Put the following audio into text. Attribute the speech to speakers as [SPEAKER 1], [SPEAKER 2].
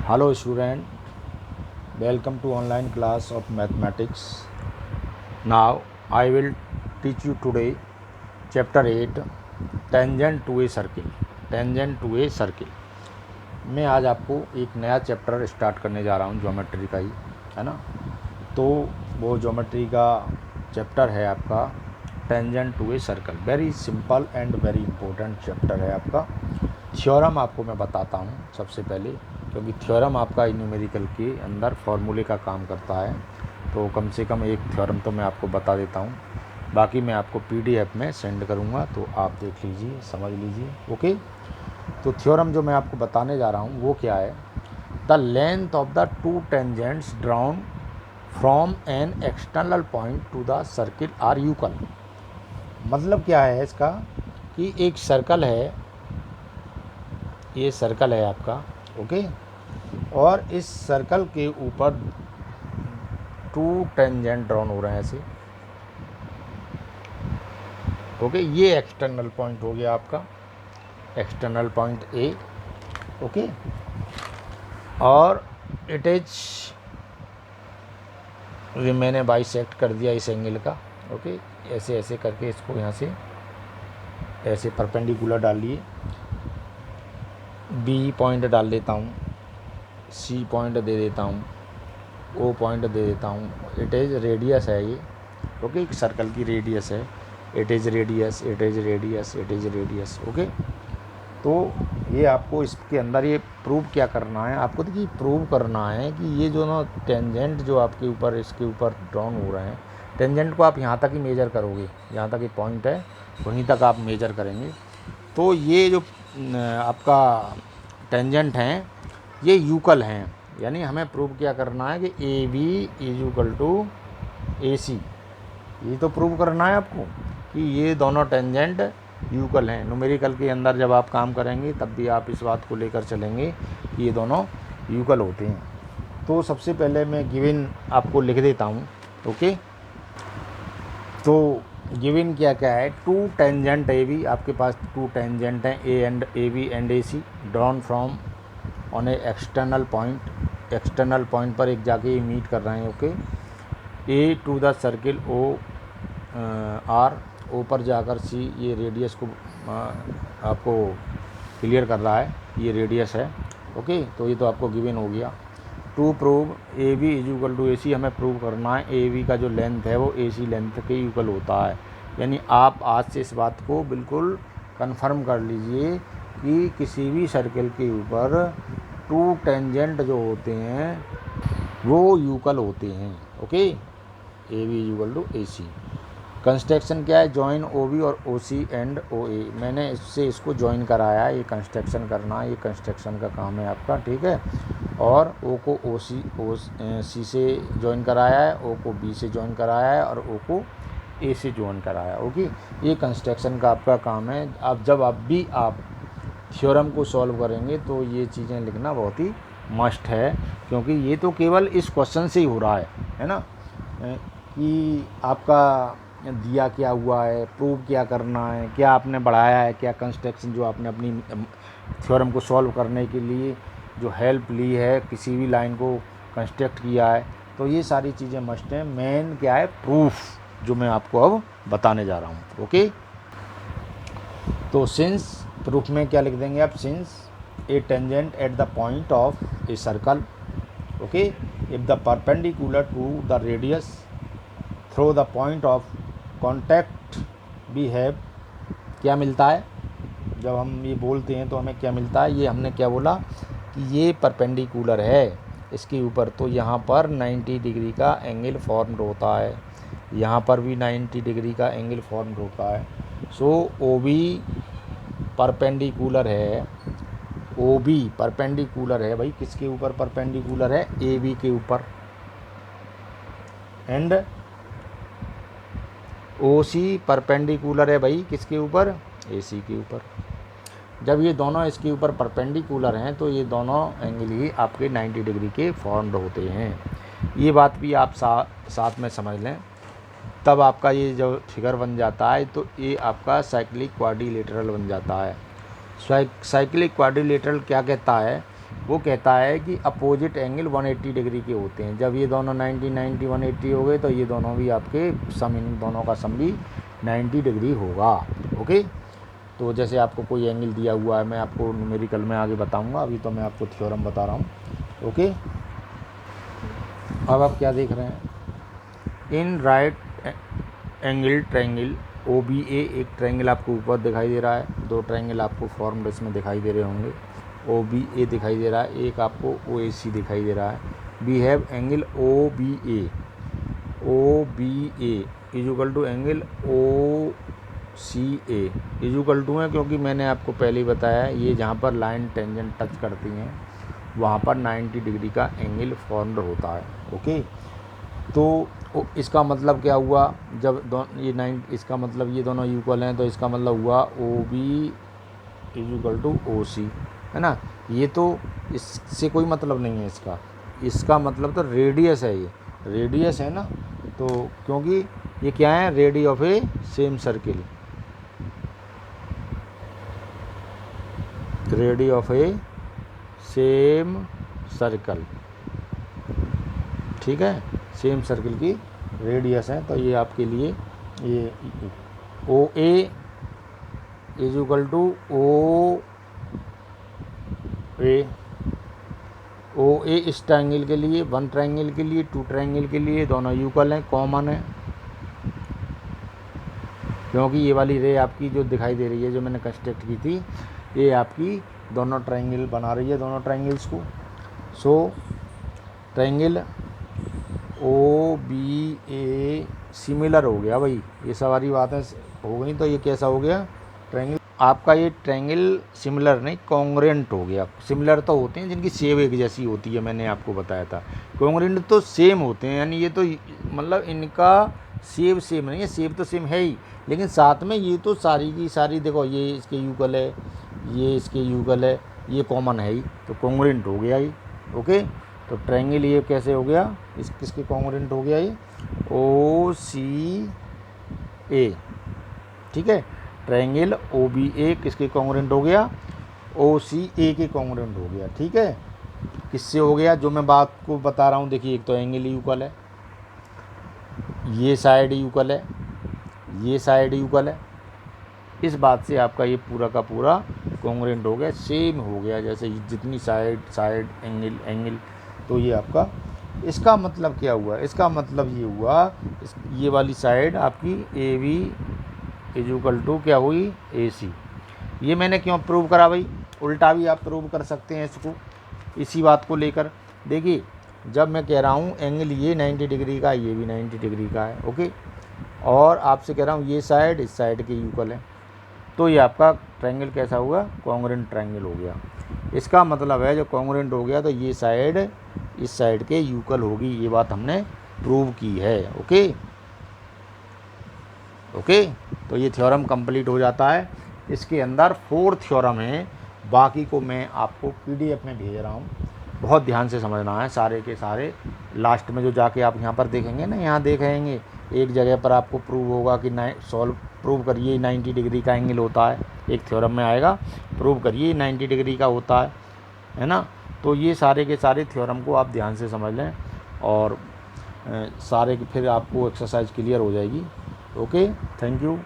[SPEAKER 1] Hello student, welcome to online class of mathematics. Now I will teach you today chapter 8 tangent to a circle. Tangent to a circle. मैं आज आपको एक नया chapter start करने जा रहा हूँ ज्योमेट्री का ही, है ना। तो वो ज्योमेट्री का चैप्टर है आपका tangent to a circle. Very simple and very important chapter है आपका। थ्योरम आपको मैं बताता हूँ सबसे पहले, क्योंकि थ्योरम आपका न्यूमेरिकल के अंदर फॉर्मूले का काम करता है। तो कम से कम एक थ्योरम तो मैं आपको बता देता हूँ, बाकी मैं आपको PDF में सेंड करूँगा, तो आप देख लीजिए, समझ लीजिए। ओके, तो थ्योरम जो मैं आपको बताने जा रहा हूँ वो क्या है। The length of the two tangents drawn from an external point to the circle are equal. मतलब क्या है इसका कि एक सर्कल है, ये सर्कल है आपका, ओके, और इस सर्कल के ऊपर टू टेंजेंट ड्रॉन हो रहे हैं ऐसे, ओके। ये एक्सटर्नल पॉइंट हो गया आपका, एक्सटर्नल पॉइंट ए, ओके, और इट इज मैंने बाइसेक्ट कर दिया इस एंगल का, ओके। ऐसे ऐसे करके इसको यहाँ से ऐसे परपेंडिकुलर डाल लिए, B पॉइंट डाल देता हूँ, C पॉइंट दे देता हूँ, O पॉइंट दे देता हूँ। इट इज़ रेडियस है ये, ओके, एक सर्कल की रेडियस है। It is radius, it is radius, it is radius, okay. तो ये आपको इसके अंदर ये प्रूव क्या करना है, आपको देखिए प्रूव करना है कि ये जो ना टेंजेंट जो आपके ऊपर इसके ऊपर ड्रॉन हो रहे हैं, टेंजेंट को आप यहाँ तक ही मेजर करोगे, यहाँ तक ये पॉइंट है वहीं तक आप मेजर करेंगे। तो ये जो आपका टेंजेंट हैं ये यूकल हैं, यानी हमें प्रूव क्या करना है कि AB is equal to AC। ये तो प्रूव करना है आपको कि ये दोनों टेंजेंट यूकल हैं। न्यूमेरिकल के अंदर जब आप काम करेंगे तब भी आप इस बात को लेकर चलेंगे कि ये दोनों यूकल होते हैं। तो सबसे पहले मैं गिवन आपको लिख देता हूँ, ओके। तो गिवन क्या क्या है, टू टेंजेंट AB, आपके पास टू टेंजेंट हैं A and AB and AC, drawn from on a external point. External point पर एक जाके ये मीट कर रहे हैं, okay. A to the circle O R, O पर जाकर C, ये रेडियस को आपको क्लियर कर रहा है, ये रेडियस है, ओके। तो ये तो आपको गिवन हो गया। To prove AB is equal to AC, हमें प्रूव करना है AB का जो लेंथ है वो AC लेंथ के इक्वल होता है। यानी आप आज से इस बात को बिल्कुल कंफर्म कर लीजिए कि किसी भी सर्कल के ऊपर टू टेंजेंट जो होते हैं वो यूकल होते हैं, okay. AB is equal to AC। Construction क्या है, जॉइन OB और OC एंड OA। मैंने इससे इसको जॉइन कराया है, ये कंस्ट्रक्शन करना, ये कंस्ट्रक्शन का काम है आपका, ठीक है। और O को C से जॉइन कराया है, O को B से जॉइन कराया है, और O को A से जॉइन कराया है, ओके। ये कंस्ट्रक्शन का आपका काम है। अब जब आप थ्योरम को सॉल्व करेंगे तो ये चीज़ें लिखना बहुत ही मस्ट है, क्योंकि ये तो केवल इस क्वेश्चन से ही हो रहा है ना, कि आपका दिया क्या हुआ है, प्रूव क्या करना है, क्या आपने बढ़ाया है, क्या कंस्ट्रक्शन जो आपने अपनी थ्योरम को सॉल्व करने के लिए जो हेल्प ली है, किसी भी लाइन को कंस्ट्रक्ट किया है। तो ये सारी चीज़ें मस्ट हैं। मेन क्या है, प्रूफ, जो मैं आपको अब बताने जा रहा हूँ, ओके। तो सिंस, प्रूफ में क्या लिख देंगे आप, since a tangent at the point of a circle, okay, if the perpendicular to the radius through the point of contact भी है। क्या मिलता है जब हम ये बोलते हैं तो हमें क्या मिलता है, ये हमने क्या बोला कि ये परपेंडिकुलर है इसके ऊपर, तो यहाँ पर 90 डिग्री का एंगल फॉर्म्ड होता है, यहाँ पर भी 90 डिग्री का एंगल फॉर्म्ड होता है। सो OB परपेंडिकुलर है, OB परपेंडिकुलर है भाई, किसके ऊपर परपेंडिकुलर है, AB के ऊपर, एंड OC परपेंडिकुलर है भाई किसके ऊपर, AC के ऊपर। जब ये दोनों इसके ऊपर परपेंडिकुलर हैं तो ये दोनों एंगल ही आपके 90 डिग्री के फॉर्म्ड होते हैं। ये बात भी आप साथ में समझ लें, तब आपका ये जो फिगर बन जाता है तो ये आपका साइक्लिक क्वाड्रिलेटरल बन जाता है। साइक्लिक क्वाड्रिलेटरल क्या कहता है वो कहता है कि अपोजिट एंगल 180 डिग्री के होते हैं। जब ये दोनों 90 90 180 हो गए तो ये दोनों भी आपके सम, इन दोनों का सम भी 90 डिग्री होगा। ओके, तो जैसे आपको कोई एंगल दिया हुआ है, मैं आपको न्यूमेरिकल में आगे बताऊंगा, अभी तो मैं आपको थ्योरम बता रहा हूँ। ओके, अब आप क्या देख रहे हैं, in right angle triangle OBA, एक ट्रायंगल आपको ऊपर दिखाई दे रहा है, दो ट्रायंगल आपको फॉर्म इसमें दिखाई दे रहे होंगे। OBA दिखाई दे रहा है, एक आपको OAC दिखाई दे रहा है। We have angle OBA is equal to angle OCA is equal to है, क्योंकि मैंने आपको पहले ही बताया है, ये जहाँ पर लाइन टेंजेंट टच करती हैं वहाँ पर 90 डिग्री का एंगल फॉर्म्ड होता है। ओके, तो इसका मतलब क्या हुआ, जब ये 9, इसका मतलब ये दोनों इक्वल हैं, तो इसका मतलब हुआ OB is equal to OC, है ना। ये तो इससे कोई मतलब नहीं है इसका मतलब तो रेडियस है, ये रेडियस है ना। तो क्योंकि ये क्या है, ready of A same circle, ready of A same circle, ठीक है, सेम सर्किल की रेडियस है। तो ये आपके लिए ये OA is equal to OA इस ट्रायंगल के लिए, वन ट्रायंगल के लिए, टू ट्रायंगल के लिए दोनों इक्वल हैं, कॉमन है, क्योंकि ये वाली रे आपकी जो दिखाई दे रही है, जो मैंने कंस्ट्रक्ट की थी, ये आपकी दोनों ट्रायंगल बना रही है, दोनों ट्रायंगल्स को। सो ट्रायंगल OBA सिमिलर हो गया भाई, ये सारी बातें हो गई। तो ये कैसा हो गया ट्रायंगल, आपका ये ट्रायंगल सिमिलर नहीं, कॉन्ग्रुएंट हो गया। सिमिलर तो होते हैं जिनकी शेप एक जैसी होती है, मैंने आपको बताया था। कॉन्ग्रुएंट तो सेम होते हैं, यानी ये तो मतलब इनका शेप सेम नहीं है, शेप तो सेम है ही, लेकिन साथ में ये तो सारी की सारी, देखो ये इसके यूगल है, ये इसके यूगल है, ये कॉमन है ही, तो कॉन्ग्रुएंट हो गया ही। ओके, तो ट्रायंगल ये कैसे हो गया, इस किसके कॉन्ग्रुएंट हो गया, ये OCA, ठीक है। ट्रायंगल OBA किसके कॉन्ग्रुएंट हो गया, OCA के कॉन्ग्रुएंट हो गया, ठीक है। किससे हो गया, जो मैं बात को बता रहा हूँ, देखिए एक तो एंगल इक्वल है, ये साइड इक्वल है, ये साइड इक्वल है, इस बात से आपका ये पूरा का पूरा कॉन्ग्रुएंट हो गया, सेम हो गया, जैसे जितनी साइड एंगल। तो ये आपका, इसका मतलब क्या हुआ, इसका मतलब ये हुआ, ये वाली साइड आपकी AB इज इक्वल टू क्या हुई, AC। ये मैंने क्यों प्रूव करा भाई, उल्टा भी आप प्रूव कर सकते हैं इसको, इसी बात को लेकर। देखिए, जब मैं कह रहा हूँ एंगल ये 90 डिग्री का, ये भी 90 डिग्री का है, ओके, और आपसे कह रहा हूँ ये साइड इस साइड के इक्वल है, तो ये आपका ट्रायंगल कैसा हुआ, कॉन्ग्रुएंट ट्रायंगल हो गया। इसका मतलब है जो कॉन्ग्रुएंट हो गया, तो ये साइड इस साइड के इक्वल होगी, ये बात हमने प्रूव की है। ओके, तो ये थ्योरम कंप्लीट हो जाता है। इसके अंदर 4 थ्योरम है, बाकी को मैं आपको PDF में भेज रहा हूँ, बहुत ध्यान से समझना है सारे के सारे। लास्ट में जो जाके आप यहाँ पर देखेंगे ना, यहाँ देखेंगे एक जगह पर आपको प्रूव होगा कि प्रूव करिए 90 डिग्री का एंगल होता है, एक थ्योरम में आएगा प्रूव करिए 90 डिग्री का होता है ना। तो ये सारे के सारे थ्योरम को आप ध्यान से समझ लें, और सारे फिर आपको एक्सरसाइज क्लियर हो जाएगी। Okay, thank you.